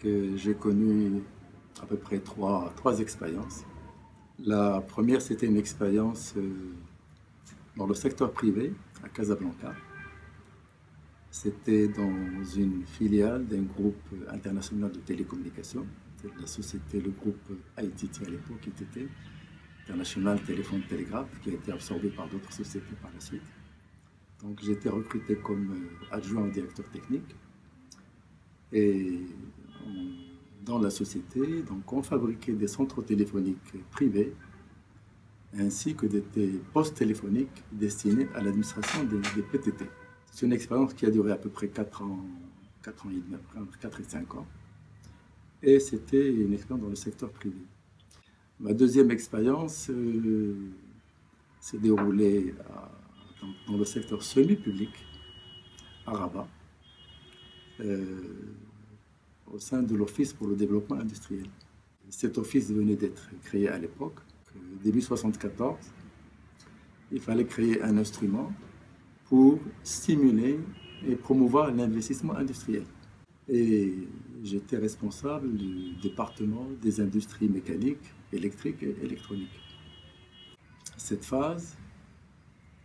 J'ai connu à peu près trois expériences. La première, c'était une expérience dans le secteur privé à Casablanca. C'était dans une filiale d'un groupe international de télécommunications. C'était la société, le groupe ITT à l'époque, ITT, International Téléphone Télégraphe, qui a été absorbé par d'autres sociétés par la suite. Donc j'ai été recruté comme adjoint au directeur technique. Et dans la société, donc on fabriquait des centres téléphoniques privés ainsi que des postes téléphoniques destinés à l'administration des PTT. C'est une expérience qui a duré à peu près 4 ans et demi, entre 4 et 5 ans. Et c'était une expérience dans le secteur privé. Ma deuxième expérience s'est déroulée dans le secteur semi-public à Rabat, au sein de l'Office pour le développement industriel. Cet office venait d'être créé à l'époque, début 1974. Il fallait créer un instrument pour stimuler et promouvoir l'investissement industriel. Et j'étais responsable du département des industries mécaniques, électriques et électroniques. Cette phase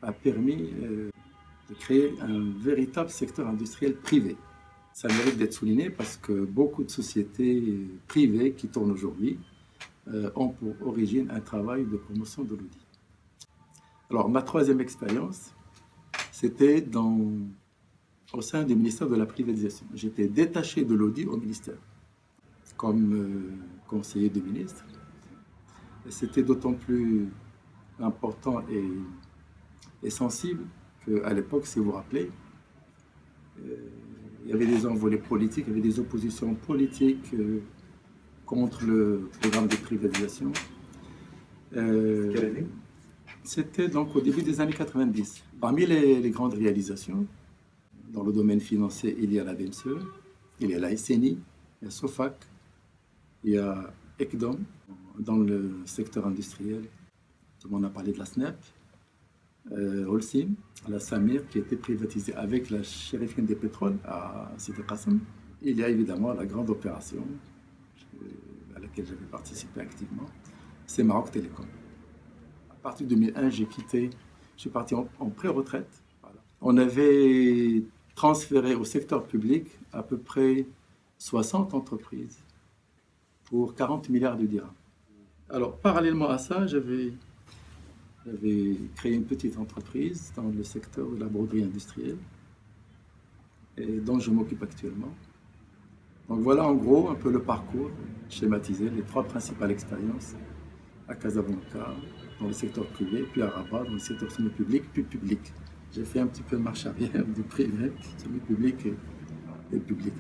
a permis de créer un véritable secteur industriel privé. Ça mérite d'être souligné parce que beaucoup de sociétés privées qui tournent aujourd'hui ont pour origine un travail de promotion de l'audit. Alors, ma troisième expérience, c'était au sein du ministère de la privatisation. J'étais détaché de l'audit au ministère comme conseiller de ministre. Et c'était d'autant plus important et sensible qu'à l'époque, si vous vous rappelez, il y avait des envolées politiques, il y avait des oppositions politiques contre le programme de privatisation. Quelle année? C'était donc au début des années 90. Parmi les grandes réalisations, dans le domaine financier, il y a la BMCE, il y a la SNI, il y a SOFAC, il y a ECDOM. Dans le secteur industriel, tout le monde a parlé de la SNEP, Holcim, la Samir qui a été privatisée avec la Chérifine des pétroles à Sidi Qassem. Il y a évidemment la grande opération à laquelle j'avais participé activement, c'est Maroc Télécom. À partir de 2001, je suis parti en pré-retraite. Voilà. On avait transféré au secteur public à peu près 60 entreprises pour 40 milliards de dirhams. Alors, parallèlement à ça, j'avais créé une petite entreprise dans le secteur de la broderie industrielle et dont je m'occupe actuellement. Donc voilà en gros un peu le parcours schématisé, les trois principales expériences à Casablanca, dans le secteur privé, puis à Rabat, dans le secteur semi-public, puis public. J'ai fait un petit peu marche arrière du privé, semi-public et public.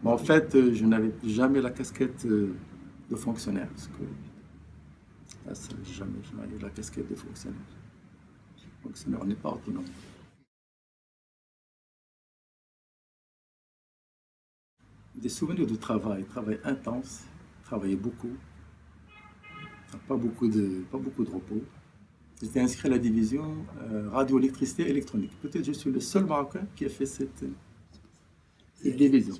Mais en fait, je n'avais jamais la casquette de fonctionnaire, parce que jamais eu la casquette de fonctionnaire. Fonctionnaire, on n'est pas autonome. Des souvenirs de travail intense, travailler beaucoup, pas beaucoup de repos. J'étais inscrit à la division radioélectricité électronique. Peut-être je suis le seul Marocain qui a fait cette division.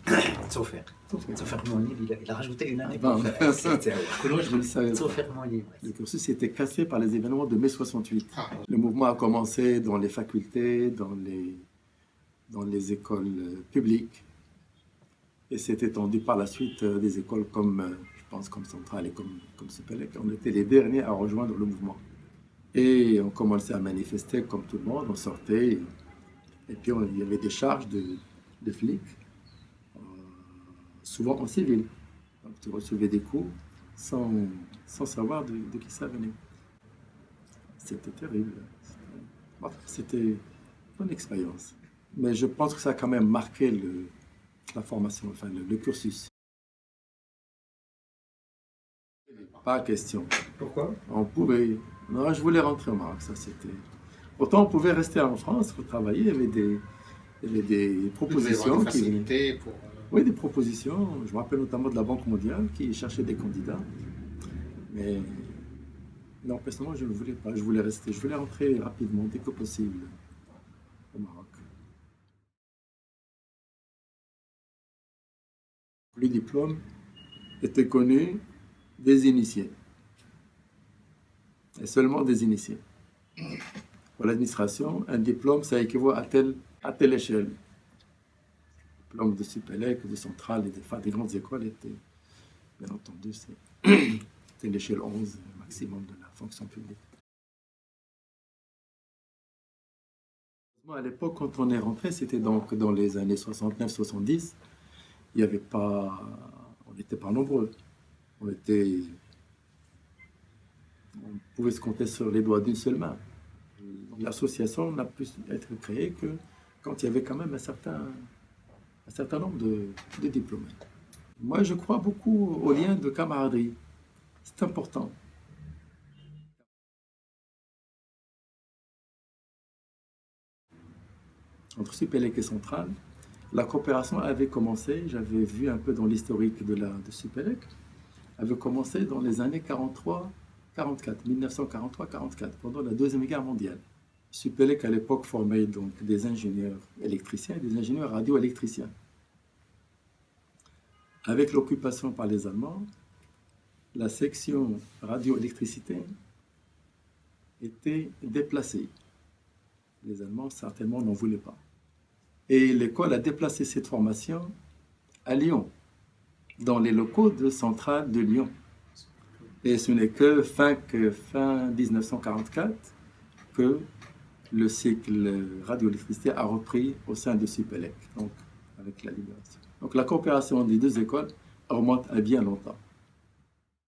Sauf faire Mounir, il a rajouté une année Ah, pour faire. Je le savais Sauf pas. faire Mounir. Le cursus était cassé par les événements de mai 68. Le mouvement a commencé dans les facultés, dans les écoles publiques, et s'est étendu par la suite des écoles comme, je pense, comme Centrale et comme Supélec. On était les derniers à rejoindre le mouvement. Et on commençait à manifester comme tout le monde, on sortait, et puis il y avait des charges de flics, souvent en civil. Donc tu recevais des coups sans savoir de qui ça venait. C'était terrible. C'était une bonne expérience. Mais je pense que ça a quand même marqué la formation, enfin le cursus. Pas question. Pourquoi? On pouvait. Non, je voulais rentrer au Maroc, ça c'était. Autant on pouvait rester en France pour travailler, il y avait des propositions. Oui, des propositions. Je me rappelle notamment de la Banque mondiale qui cherchait des candidats. Mais non, personnellement, je ne voulais pas. Je voulais rester. Je voulais rentrer rapidement, dès que possible, au Maroc. le diplôme était connu des initiés, et seulement des initiés. Pour l'administration, un diplôme, ça équivaut à telle échelle. Le diplôme de Supélec, de Centrale et des grandes écoles était, bien entendu, c'était l'échelle 11 maximum de la fonction publique. À l'époque, quand on est rentré, c'était donc dans les années 69-70. Il n'y avait pas... On n'était pas nombreux. On pouvait se compter sur les doigts d'une seule main. L'association n'a pu être créée que quand il y avait quand même un certain nombre de diplômés. Moi, je crois beaucoup au lien de camaraderie. C'est important. Entre Supélec et Centrale, la coopération avait commencé, j'avais vu un peu dans l'historique de Supélec, avait commencé dans les années 1943-44, pendant la Deuxième Guerre mondiale. Supélec, à l'époque, formait donc des ingénieurs électriciens et des ingénieurs radioélectriciens. Avec l'occupation par les Allemands, la section radioélectricité était déplacée. Les Allemands, certainement, n'en voulaient pas. Et l'école a déplacé cette formation à Lyon, dans les locaux de Centrale de Lyon. Et ce n'est que fin 1944 que le cycle radioélectricité a repris au sein de Supélec, donc avec la libération. Donc la coopération des deux écoles remonte à bien longtemps.